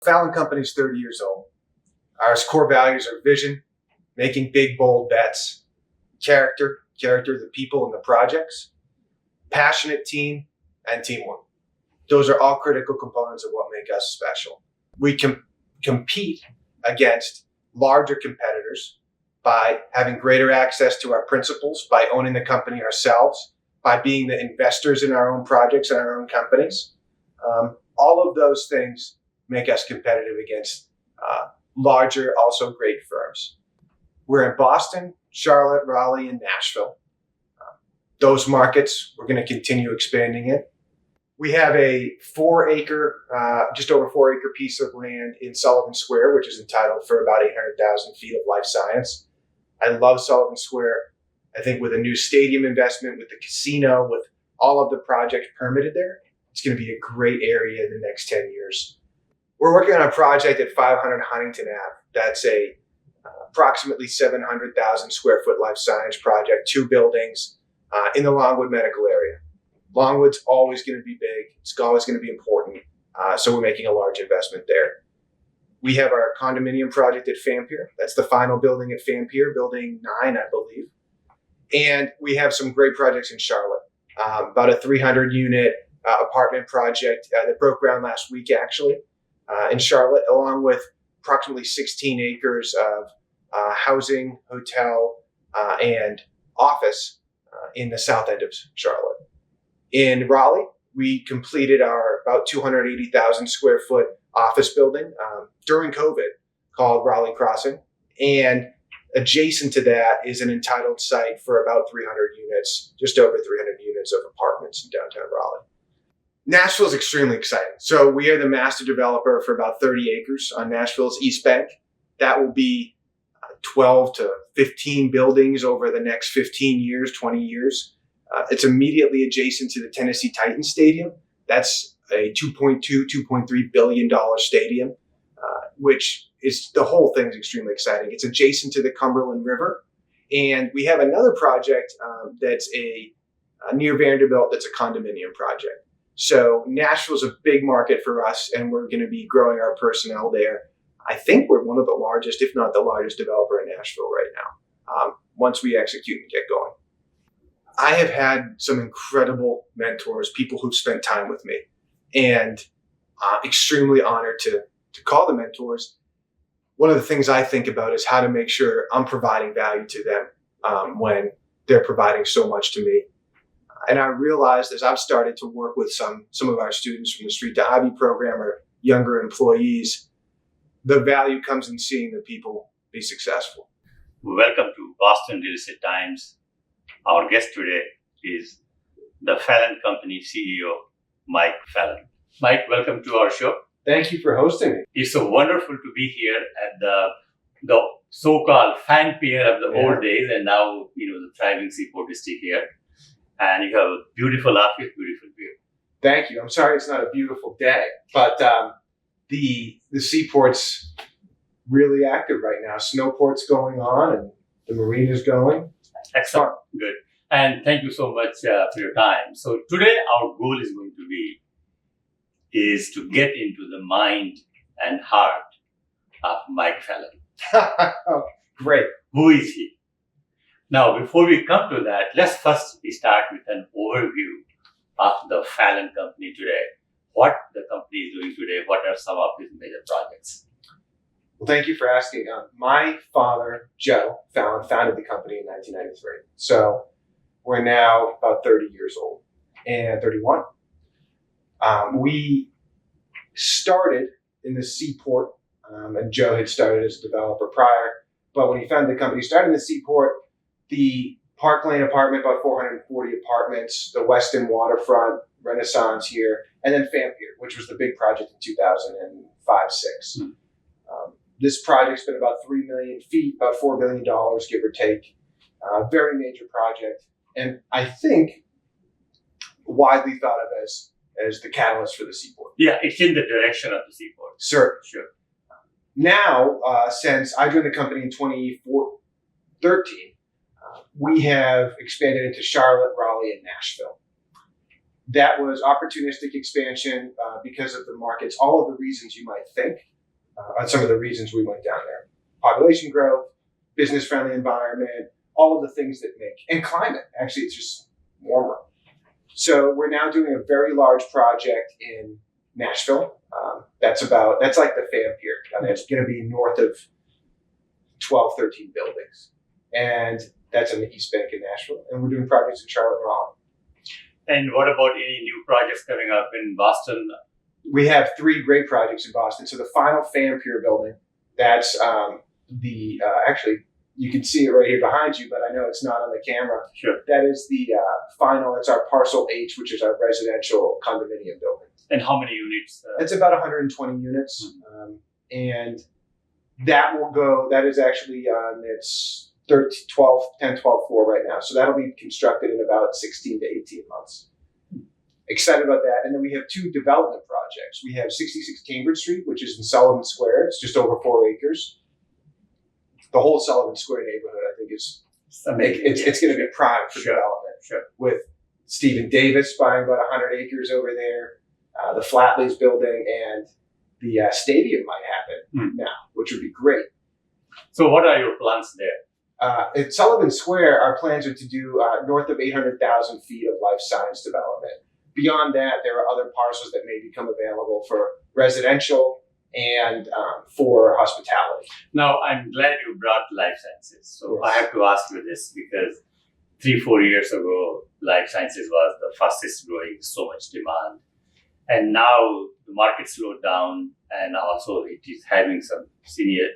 Fallon Company is 30 years old. Our core values are vision, making big, bold bets, character, the people and the projects, passionate team, and teamwork. Those are all critical components of what make us special. We can compete against larger competitors by having greater access to our principals, by owning the company ourselves, by being the investors in our own projects and our own companies. All of those things make us competitive against larger, also great firms. We're in Boston, Charlotte, Raleigh, and Nashville. Those markets, we're going to continue expanding it. We have a just over 4 acre piece of land in Sullivan Square, which is entitled for about 800,000 feet of life science. I love Sullivan Square. I think with a new stadium investment, with the casino, with all of the projects permitted there, it's going to be a great area in the next 10 years. We're working on a project at 500 Huntington Ave. That's a approximately 700,000 square foot life science project, 2 buildings in the Longwood medical area. Longwood's always going to be big. It's always going to be important. So we're making a large investment there. We have our condominium project at Fampier. That's the final building at Fampier, building 9, I believe. And we have some great projects in Charlotte. About a 300 unit apartment project that broke ground last week, actually, in Charlotte, along with approximately 16 acres of housing, hotel, and office in the south end of Charlotte. In Raleigh, we completed our about 280,000 square foot office building during COVID called Raleigh Crossing. And adjacent to that is an entitled site for about 300 units, just over 300 units of apartments in downtown Raleigh. Nashville is extremely exciting. So we are the master developer for about 30 acres on Nashville's East Bank. That will be 12 to 15 buildings over the next 15 years, 20 years. It's immediately adjacent to the Tennessee Titans Stadium. That's a $2.3 billion stadium, which is, the whole thing is extremely exciting. It's adjacent to the Cumberland River. And we have another project that's near Vanderbilt that's a condominium project. So Nashville's a big market for us, and we're going to be growing our personnel there. I think we're one of the largest, if not the largest developer in Nashville right now, once we execute and get going. I have had some incredible mentors, people who've spent time with me, and extremely honored to call them mentors. One of the things I think about is how to make sure I'm providing value to them when they're providing so much to me. And I realized as I've started to work with some of our students from the Street to Ivy program or younger employees, the value comes in seeing the people be successful. Welcome to Boston Real Estate Times. Our guest today is the Fallon Company CEO, Mike Fallon. Mike, welcome to our show. Thank you for hosting me. It's so wonderful to be here at the so-called Fampier of the old days, and now the thriving Seaport District here. And you have a beautiful office, beautiful view. Thank you. I'm sorry it's not a beautiful day, but the Seaport's really active right now. Snowport's going on, and the marina's going. Excellent. Good. And thank you so much for your time. So today our goal is going to be to get into the mind and heart of Mike Fallon. Oh, great. Who is he? Now, before we come to that, let's first start with an overview of the Fallon Company today. What the company is doing today, what are some of its major projects? Well, thank you for asking. My father, Joe Fallon, founded the company in 1993. So we're now about 30 years old and 31. We started in the Seaport, and Joe had started as a developer prior. But when he founded the company, he started in the Seaport, the Park Lane apartment, about 440 apartments, the Weston waterfront, Renaissance here, and then Fampier, which was the big project in 2005-06. This project's been about 3 million feet, about $4 billion, give or take. Very major project. And I think widely thought of as the catalyst for the Seaport. Yeah, it's in the direction of the Seaport. Sure. Now, since I joined the company in 2013, we have expanded into Charlotte, Raleigh, and Nashville. That was opportunistic expansion because of the markets, all of the reasons you might think. on some of the reasons we went down there. Population growth, business-friendly environment, all of the things that make, and climate. Actually, it's just warmer. So we're now doing a very large project in Nashville. That's like the fan pier. And it's going to be north of 12, 13 buildings. And that's in the East Bank in Nashville. And we're doing projects in Charlotte and Raleigh. And what about any new projects coming up in Boston? We have 3 great projects in Boston. So the final fan pier building, that's actually, you can see it right here behind you, but I know it's not on the camera. Sure. That is the final, it's our Parcel H, which is our residential condominium building. And how many units? It's about 120 units. And that is actually on its 10, 12 floor right now. So that'll be constructed in about 16 to 18 months. Excited about that. And then we have 2 development projects. We have 66 Cambridge Street, which is in Sullivan Square. It's just over 4 acres. The whole Sullivan Square neighborhood, I think, is it's going to be prime for development. Sure. With Stephen Davis buying about 100 acres over there, the Flatley's building, and the stadium might happen now, which would be great. So what are your plans there? At Sullivan Square, our plans are to do north of 800,000 feet of life science development. Beyond that, there are other parcels that may become available for residential and for hospitality. Now, I'm glad you brought life sciences. So Yes. I have to ask you this because 3-4 years ago, life sciences was the fastest growing, so much demand. And now the market slowed down, and also it is having some severe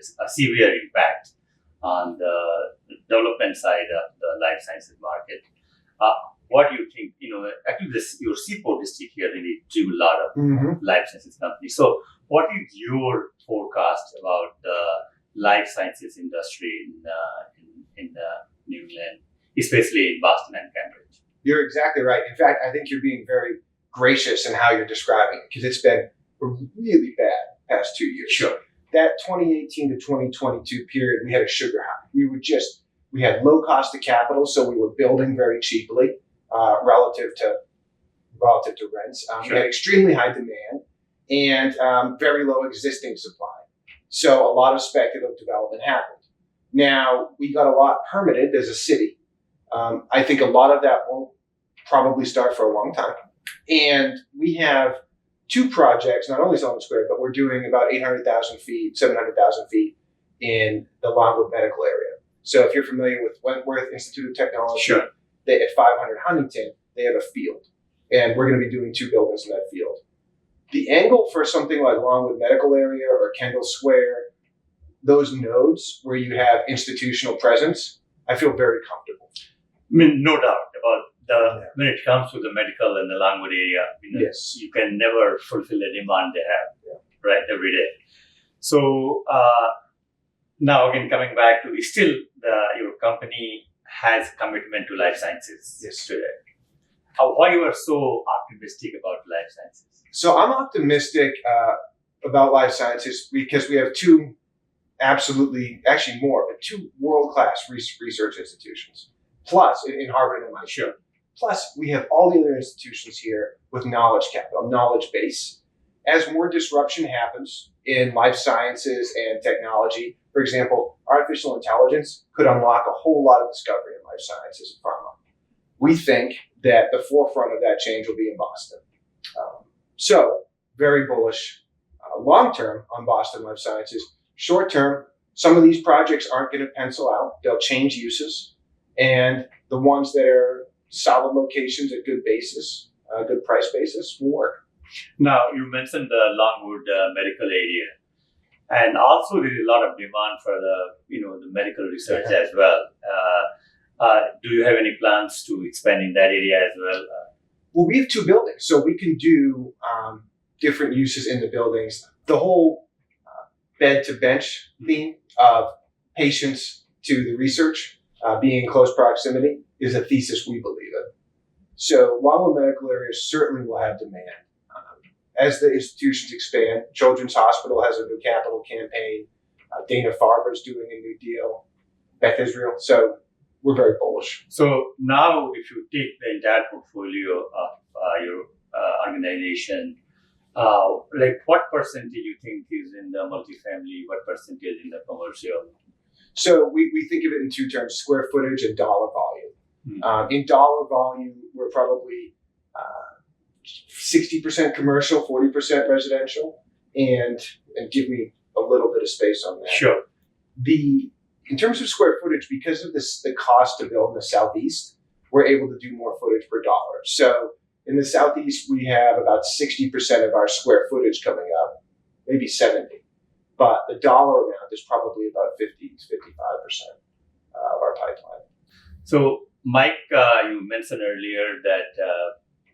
impact on the development side of the life sciences market. What do you think? Actually, your seaport district here really drew a lot of life sciences companies. So, what is your forecast about the life sciences industry in New England, especially in Boston and Cambridge? You're exactly right. In fact, I think you're being very gracious in how you're describing it, because it's been a really bad past 2 years. Sure. That 2018 to 2022 period, we had a sugar high. We had low cost of capital, so we were building very cheaply relative to rents. Sure. We had extremely high demand and very low existing supply. So a lot of speculative development happened. Now, we got a lot permitted as a city. I think a lot of that won't probably start for a long time. And we have 2 projects, not only Sullivan Square, but we're doing about 800,000 feet, 700,000 feet in the Longwood Medical area. So if you're familiar with Wentworth Institute of Technology, Sure. at 500 Huntington, they have a field. And we're going to be doing 2 buildings in that field. The angle for something like Longwood Medical Area or Kendall Square, those nodes where you have institutional presence, I feel very comfortable. I mean, no doubt about when it comes to the medical and the Longwood area, Yes. you can never fulfill the demand they have, right, every day. So now again, coming back to still your company has commitment to life sciences today. Why you are so optimistic about life sciences? So I'm optimistic about life sciences because we have 2 actually more, but 2 world-class research institutions. Plus, in Harvard and MIT. Sure. Plus, we have all the other institutions here with knowledge capital, knowledge base. As more disruption happens in life sciences and technology, for example, artificial intelligence could unlock a whole lot of discovery in life sciences and pharma. We think that the forefront of that change will be in Boston. So, very bullish long-term on Boston life sciences. Short-term, some of these projects aren't going to pencil out. They'll change uses. And the ones that are solid locations at good basis, good price basis will work. Now, you mentioned the Longwood medical area. And also there is a lot of demand for the medical research as well. Do you have any plans to expand in that area as well? Well, we have 2 buildings, so we can do different uses in the buildings. The whole bed-to-bench theme of patients to the research being in close proximity is a thesis we believe in. So Longwood medical areas certainly will have demand. As the institutions expand, Children's Hospital has a new capital campaign. Dana-Farber's doing a new deal. Beth Israel. So we're very bullish. So now if you take the entire portfolio of your organization, Like what percentage you think is in the multifamily, what percentage in the commercial? So we think of it in two terms: square footage and dollar volume. In dollar volume, we're probably 60% commercial, 40% residential, and give me a little bit of space on that. Sure. In terms of square footage, because of the cost to build in the Southeast, we're able to do more footage per dollar. So in the Southeast, we have about 60% of our square footage coming up, maybe 70. But the dollar amount is probably about 50 to 55% of our pipeline. So, Mike, you mentioned earlier that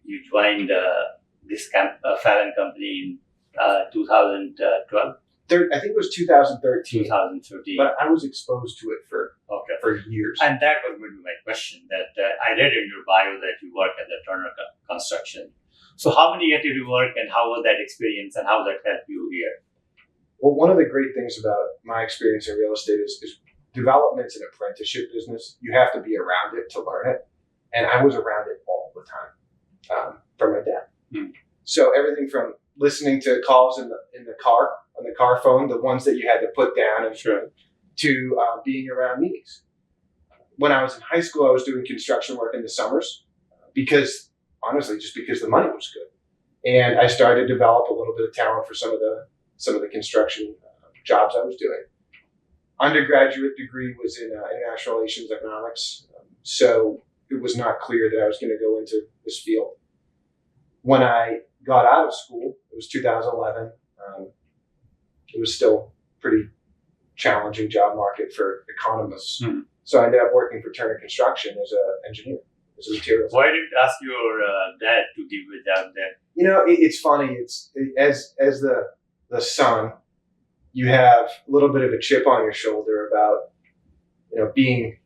you joined this Fallon Company in 2012. I think it was 2013. 2013. But I was exposed to it for years. And that was going to be my question. That I read in your bio that you work at the Turner Construction. So how many years did you work, and how was that experience, and how that helped you here? Well, one of the great things about my experience in real estate is development's an apprenticeship business. You have to be around it to learn it. And I was around it all the time from my dad. So everything from listening to calls in the car, on the car phone, the ones that you had to put down, and to being around meetings. When I was in high school, I was doing construction work in the summers because, honestly, just because the money was good. And I started to develop a little bit of talent for some of the construction jobs I was doing. Undergraduate degree was in international relations economics, so it was not clear that I was going to go into this field. When I got out of school, it was 2011. It was still pretty challenging job market for economists. So I ended up working for Turner Construction as an engineer, as a materials. Why didn't you ask your dad to give you a job there? You know, it's funny. As the son, you have a little bit of a chip on your shoulder about,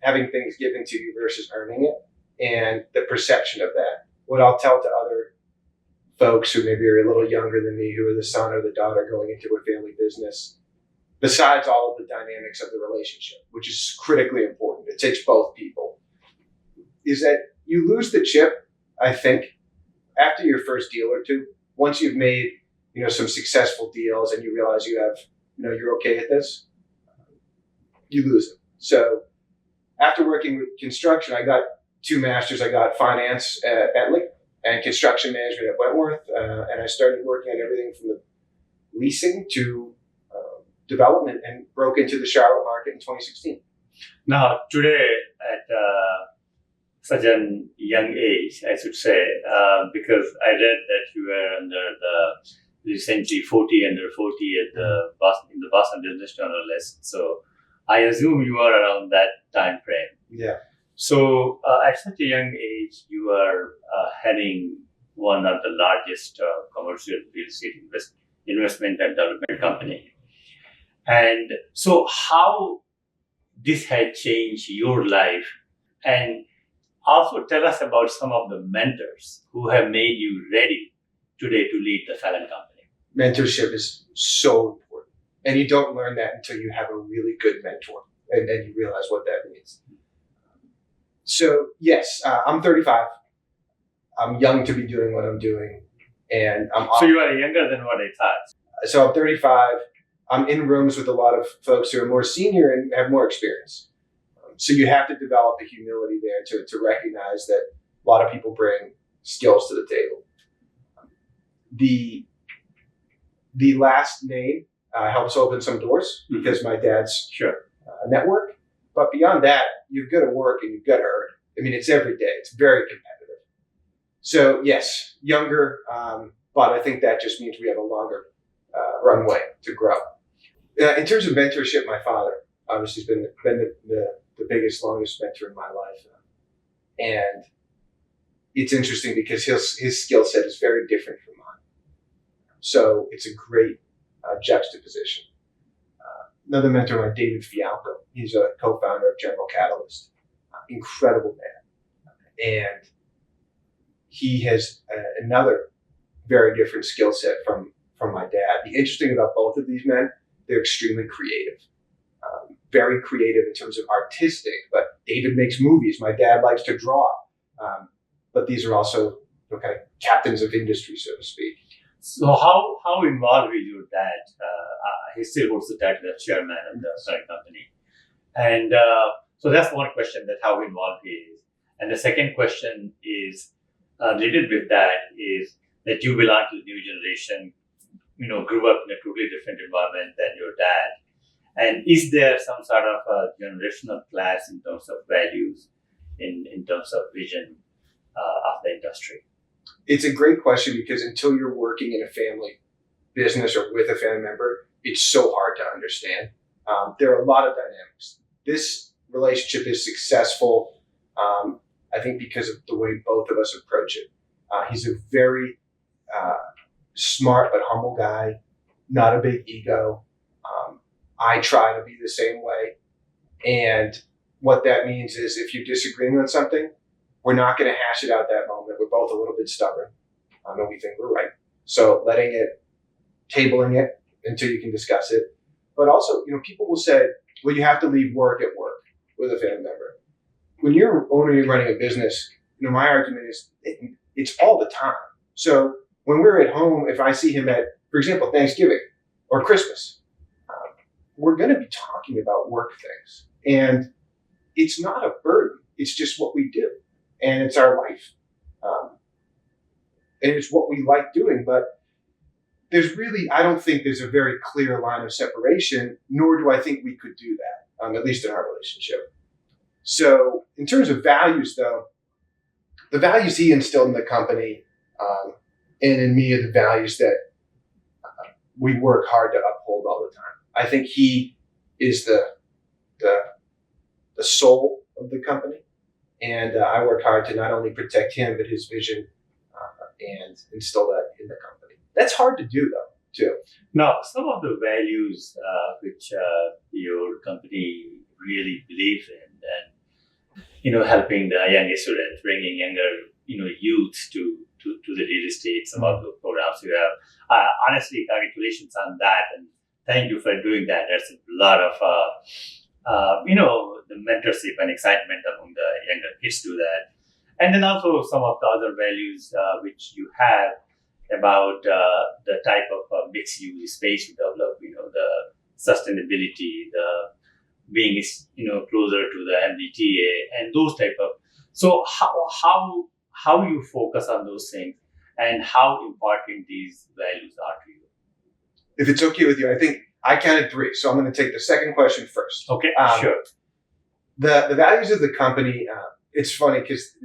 having things given to you versus earning it, and the perception of that. What I'll tell to other folks who maybe are a little younger than me, who are the son or the daughter going into a family business, besides all of the dynamics of the relationship, which is critically important, it takes both people, is that you lose the chip, I think, after your first deal or two. Once you've made, some successful deals and you realize you have, you're okay at this, you lose it. So after working with construction, I got 2 masters. I got finance at Bentley and construction management at Wentworth. And I started working on everything from the leasing to development, and broke into the Charlotte market in 2016. Now, today, at such a young age, I should say, because I read that you were recently 40 under 40 at the Boston Business Journal list. So I assume you are around that time frame. Yeah. So at such a young age, you are heading one of the largest commercial real estate investment and development company. And so how this had changed your life, and also tell us about some of the mentors who have made you ready today to lead the Fallon Company. Mentorship is so important, and you don't learn that until you have a really good mentor, and then you realize what that means. So yes, I'm 35. I'm young to be doing what I'm doing, and So you are younger than what I thought. So I'm 35. I'm in rooms with a lot of folks who are more senior and have more experience. So you have to develop a humility there to recognize that a lot of people bring skills to the table. The last name helps open some doors because my dad's network. But beyond that, you've got to work and you've got to earn. I mean, it's every day. It's very competitive. So yes, younger, but I think that just means we have a longer runway to grow. In terms of mentorship, my father obviously has been the biggest, longest mentor in my life. And it's interesting because his skill set is very different from mine. So it's a great juxtaposition. Another mentor, like David Fialco, he's a co-founder of General Catalyst. Incredible man. And he has another very different skill set from my dad. The interesting about both of these men, they're extremely creative. Very creative in terms of artistic, but David makes movies. My dad likes to draw. But these are also kind of captains of industry, so to speak. So how involved is your dad? He still holds the title of chairman of the current company. And so that's one question, that how involved he is. And the second question is related with that is that you belong to the new generation, grew up in a totally different environment than your dad. And is there some sort of a generational clash in terms of values, in terms of vision of the industry? It's a great question because until you're working in a family business or with a family member, it's so hard to understand. There are a lot of dynamics. This relationship is successful, I think, because of the way both of us approach it. He's a very smart but humble guy, not a big ego. I try to be the same way. And what that means is if you're disagreeing on something, we're not going to hash it out that moment. We're both a little bit stubborn, and we think we're right. So tabling it until you can discuss it. But also, people will say, well, you have to leave work at work with a family member. When you're owning and running a business, my argument is it's all the time. So when we're at home, if I see him at, for example, Thanksgiving or Christmas, we're going to be talking about work things. And it's not a burden. It's just what we do. And it's our life. And it's what we like doing. But I don't think there's a very clear line of separation, nor do I think we could do that, at least in our relationship. So in terms of values, though, the values he instilled in the company and in me are the values that we work hard to uphold all the time. I think he is the soul of the company. And I work hard to not only protect him, but his vision and instill that in the company. That's hard to do, though, too. Now, some of the values which your company really believes in, and helping the younger students, bringing younger youth to the real estate, some of the programs you have. Honestly, congratulations on that, and thank you for doing that. There's a lot of the mentorship and excitement among the younger kids do that. And then also some of the other values which you have about the type of mixed use space you develop, the sustainability, the being, closer to the MBTA and those type of. So how you focus on those things and how important these values are to you? If it's okay with you, I think I counted 3. So I'm going to take the second question first. Okay, sure. The values of the company, it's funny because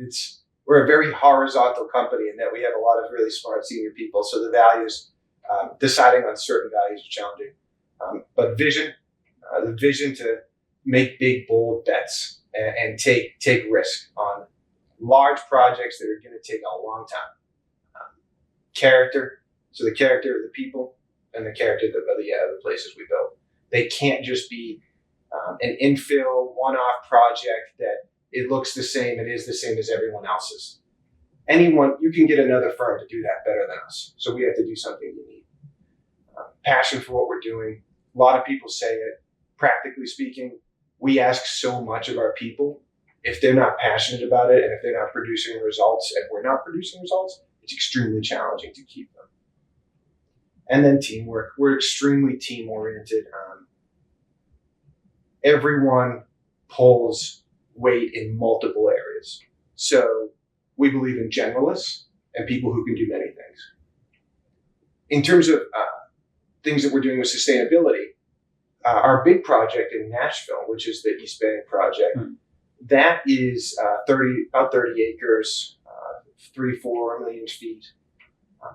we're a very horizontal company in that we have a lot of really smart senior people. So the values, deciding on certain values is challenging. But the vision to make big, bold bets and take risk on large projects that are going to take a long time. Character, so the character of the people and the character of the places we build. They can't just be an infill, one-off project that it looks the same and is the same as everyone else's. You can get another firm to do that better than us. So we have to do something unique. Passion for what we're doing. A lot of people say it. Practically speaking, we ask so much of our people. If they're not passionate about it and if they're not producing results and we're not producing results, it's extremely challenging to keep them. And then teamwork. We're extremely team-oriented. Everyone pulls weight in multiple areas. So we believe in generalists and people who can do many things. In terms of things that we're doing with sustainability, our big project in Nashville, which is the East Bank project, that is about 30 acres, 3-4 million feet.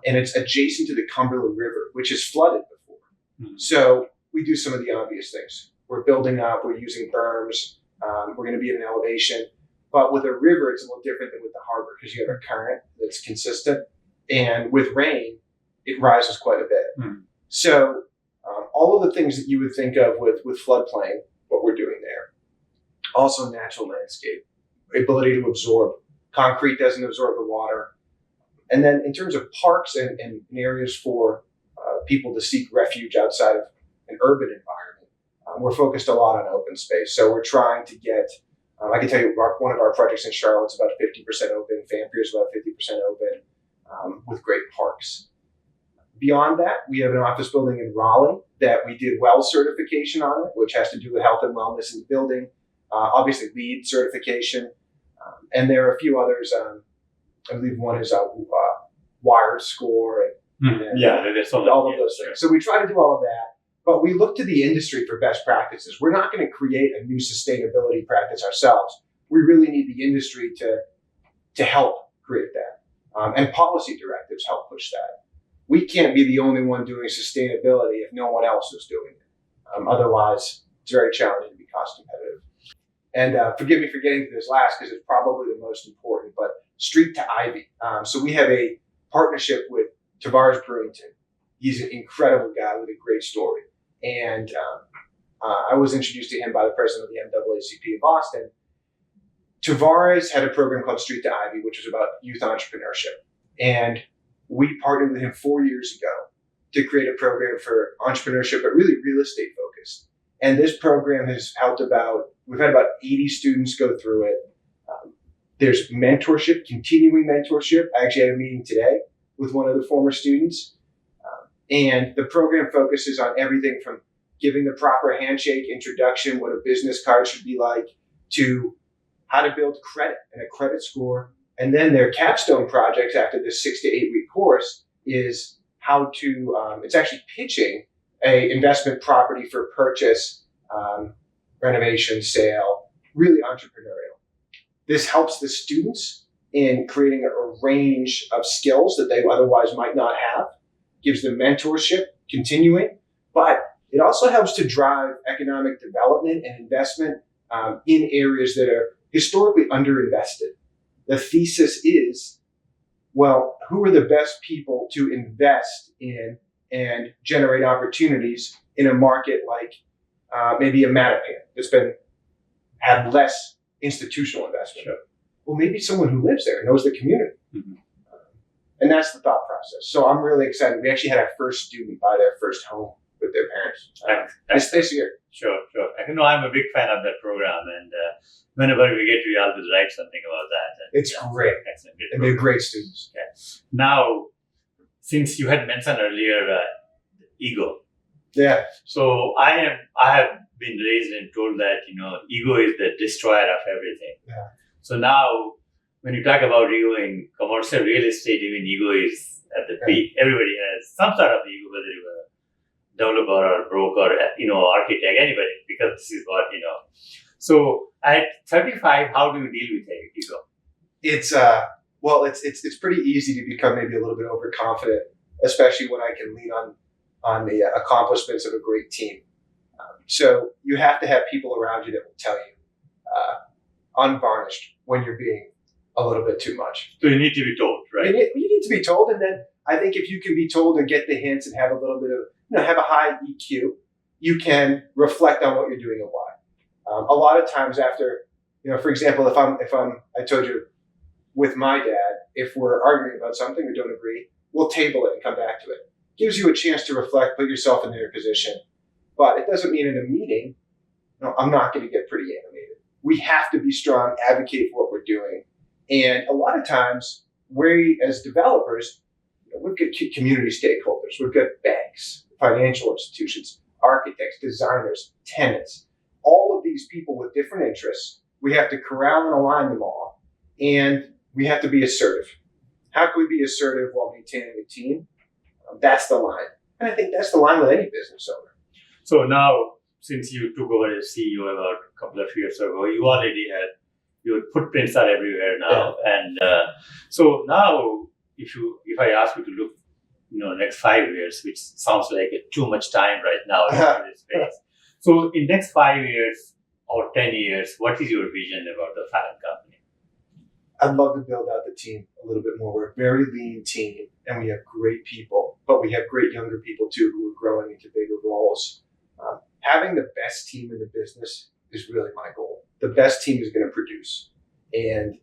And it's adjacent to the Cumberland River, which has flooded before. So we do some of the obvious things. We're building up, we're using berms, we're going to be at an elevation. But with a river, it's a little different than with the harbor because you have a current that's consistent. And with rain, it rises quite a bit. So all of the things that you would think of with floodplain, what we're doing there. Also natural landscape, ability to absorb. Concrete doesn't absorb the water. And then in terms of parks and areas for people to seek refuge outside of an urban environment, we're focused a lot on open space. So we're trying to get, I can tell you one of our projects in Charlotte's about 50% open, Fampier's about 50% open, with great parks. Beyond that, we have an office building in Raleigh that we did WELL certification on it, which has to do with health and wellness in the building. Obviously, LEED certification. And there are a few others. I believe one is Wired Score. And there's all of those things. So we try to do all of that. But we look to the industry for best practices. We're not going to create a new sustainability practice ourselves. We really need the industry to help create that. And policy directives help push that. We can't be the only one doing sustainability if no one else is doing it. Otherwise, it's very challenging to be cost competitive. And forgive me for getting to this last because it's probably the most important, but Street to Ivy. So we have a partnership with Tavares Brewington. He's an incredible guy with a great story. And I was introduced to him by the president of the NAACP in Boston. Tavares had a program called Street to Ivy, which was about youth entrepreneurship. And we partnered with him 4 years ago to create a program for entrepreneurship, but really real estate focused. And this program has helped we've had about 80 students go through it. There's mentorship, continuing mentorship. I actually had a meeting today with one of the former students. And the program focuses on everything from giving the proper handshake introduction, what a business card should be like, to how to build credit and a credit score. And then their capstone projects after this 6 to 8 week course is how to, it's actually pitching a investment property for purchase, renovation, sale, really entrepreneurial. This helps the students in creating a range of skills that they otherwise might not have, gives them mentorship, continuing, but it also helps to drive economic development and investment in areas that are historically underinvested. The thesis is, well, who are the best people to invest in and generate opportunities in a market like maybe a Mattapan that's had less institutional investment? Sure. Well, maybe someone who lives there knows the community. Mm-hmm. And that's the thought process. So I'm really excited. We actually had our first student buy their first home with their parents this year. Sure. I know I'm a big fan of that program, and whenever we get to, we always write something about that. And, it's great. Excellent. And they're great students. Okay. Now, since you had mentioned earlier ego. Yeah. So I have been raised and told that, ego is the destroyer of everything. Yeah. So now, when you talk about ego in commercial real estate, even ego is at the peak. Everybody has some sort of ego, whether you're a developer or a broker, architect, anybody, because this is what, So at 35, how do you deal with ego? It's pretty easy to become maybe a little bit overconfident, especially when I can lean on the accomplishments of a great team. So you have to have people around you that will tell you, unvarnished, when you're being a little bit too much. So you need to be told, right? You need to be told, and then I think if you can be told and get the hints and have a little bit of, have a high EQ, you can reflect on what you're doing and why. A lot of times after, for example, if I told you with my dad, if we're arguing about something or don't agree, we'll table it and come back to it. Gives you a chance to reflect, put yourself in their position. But it doesn't mean in a meeting, I'm not going to get pretty animated. We have to be strong, advocate for what we're doing. And a lot of times, we as developers, we've got community stakeholders, we've got banks, financial institutions, architects, designers, tenants, all of these people with different interests. We have to corral and align them all. And we have to be assertive. How can we be assertive while maintaining a team? That's the line. And I think that's the line with any business owner. So now, since you took over as CEO about a couple of years ago, you already had, your footprints are everywhere now. Yeah. And so now, if I ask you to look, next 5 years, which sounds like too much time right now in this space. So in next 5 years or 10 years, what is your vision about the Fallon Company? I'd love to build out the team a little bit more. We're a very lean team, and we have great people, but we have great younger people too who are growing into bigger roles. Having the best team in the business is really my goal. The best team is going to produce. And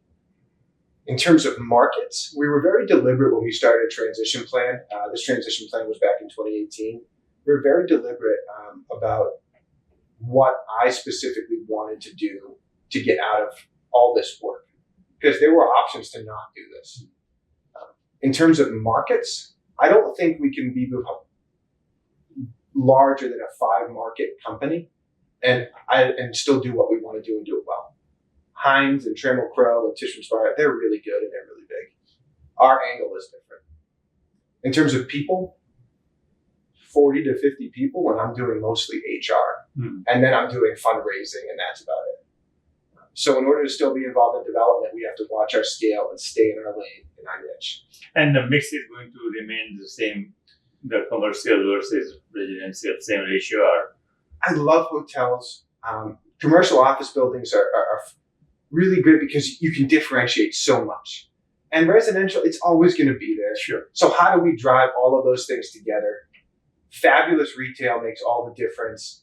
in terms of markets, we were very deliberate when we started a transition plan. This transition plan was back in 2018. We were very deliberate about what I specifically wanted to do to get out of all this work, because there were options to not do this. In terms of markets, I don't think we can be larger than a 5-market company and still do what we want to do and do it well. Heinz and Trammell Crow and Tishman Speyer, they're really good and they're really big. Our angle is different. In terms of people, 40 to 50 people, and I'm doing mostly HR. And then I'm doing fundraising, and that's about it. So in order to still be involved in development, we have to watch our scale and stay in our lane, in our niche. And the mix is going to remain the same, the commercial versus residential, same ratio? Or? I love hotels. Commercial office buildings are really good because you can differentiate so much. And residential, it's always going to be there. Sure. So how do we drive all of those things together? Fabulous retail makes all the difference.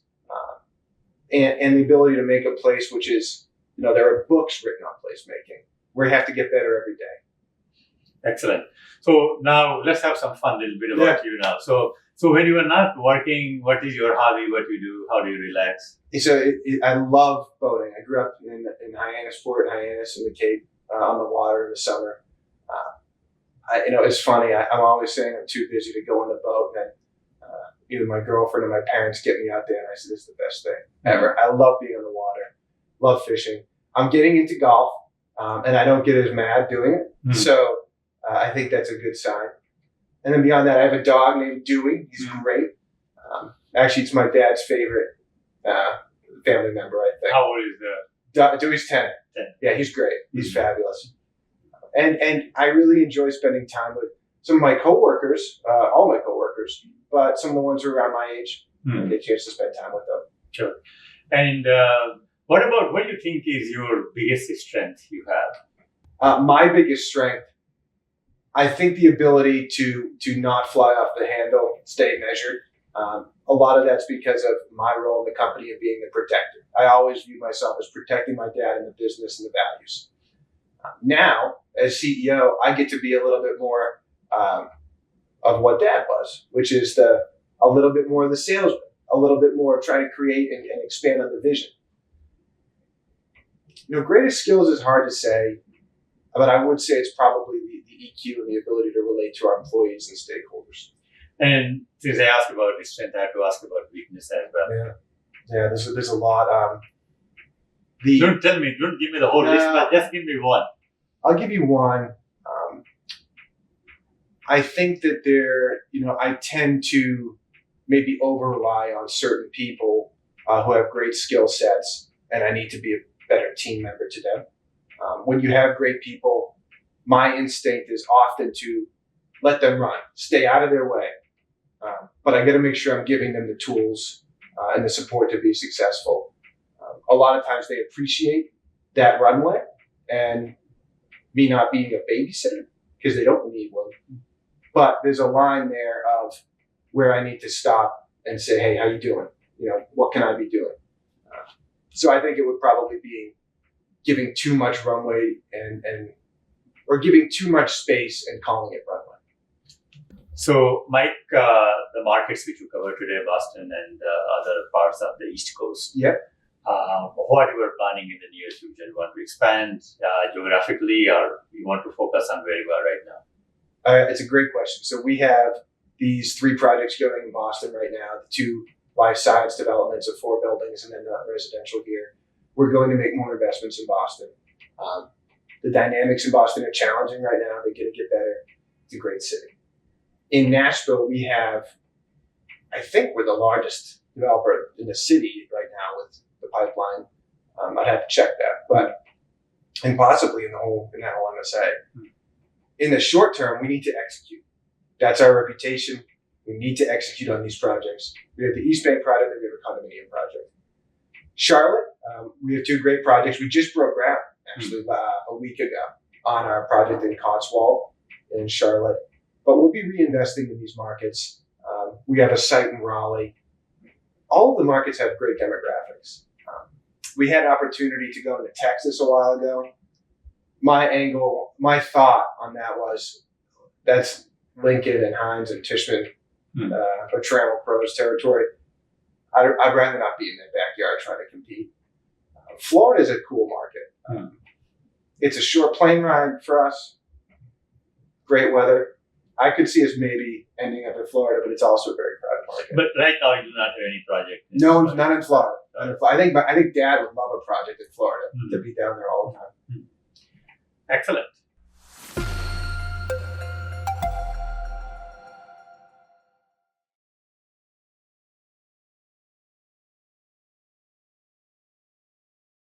And the ability to make a place which is, there are books written on placemaking. We have to get better every day. Excellent. So now let's have some fun, a little bit about you now. So when you are not working, what is your hobby? What do you do? How do you relax? So I love boating. I grew up in Hyannis, Fort Hyannis, in the Cape, on the water in the summer. It's funny. I'm always saying I'm too busy to go on the boat, and either my girlfriend or my parents get me out there, and I say, this is the best thing ever. I love being on the water, love fishing. I'm getting into golf, and I don't get as mad doing it. So I think that's a good sign. And then beyond that, I have a dog named Dewey. He's great. Actually, it's my dad's favorite family member, I think. How old is the? Dewey's 10. 10. Yeah, he's great. He's fabulous. And I really enjoy spending time with some of my coworkers, all my coworkers, but some of the ones who are around my age. I get a chance to spend time with them. Sure. And what do you think is your biggest strength you have? My biggest strength, I think the ability to not fly off the handle, stay measured. A lot of that's because of my role in the company of being the protector. I always view myself as protecting my dad and the business and the values. Now, as CEO, I get to be a little bit more of what Dad was, which is a little bit more of the salesman, a little bit more trying to create and expand on the vision. Greatest skills is hard to say, but I would say it's probably the EQ and the ability to relate to our employees and stakeholders. And since I asked about strength, I have to ask about weakness as well. Yeah. There's a lot. Don't give me the whole list, but just give me one. I'll give you one. I think that I tend to maybe over rely on certain people who have great skill sets, and I need to be a better team member to them. When you have great people, my instinct is often to let them run, stay out of their way. But I got to make sure I'm giving them the tools and the support to be successful. A lot of times they appreciate that runway and me not being a babysitter because they don't need one. But there's a line there of where I need to stop and say, hey, how you doing? What can I be doing? So I think it would probably be giving too much runway or giving too much space and calling it runway. So, Mike, the markets which you covered today, Boston and other parts of the East Coast. Yep. What you are planning in the near future? You want to expand geographically, or you want to focus on where you are right now? It's a great question. So we have these 3 projects going in Boston right now, the 2 life science developments of 4 buildings and then the residential here. We're going to make more investments in Boston. The dynamics in Boston are challenging right now. They're going to get better. It's a great city. In Nashville, we have, I think we're the largest developer in the city right now with the pipeline. I'd have to check that, and possibly in that whole MSA. In the short term, we need to execute. That's our reputation. We need to execute on these projects. We have the East Bank project and we have a condominium project. Charlotte, we have 2 great projects. We just broke ground, actually, a week ago on our project in Cotswold in Charlotte. But we'll be reinvesting in these markets. We have a site in Raleigh. All of the markets have great demographics. We had an opportunity to go into Texas a while ago. My thought on that was that's Lincoln and Heinz and Tishman or Trammell Crow's territory. I'd rather not be in their backyard trying to compete. Florida is a cool market. It's a short plane ride for us. Great weather. I could see us maybe ending up in Florida, but it's also a very crowded market. But right now, you do not have any project. No, not in Florida. Not in Florida. I think Dad would love a project in Florida to be down there all the time. Excellent.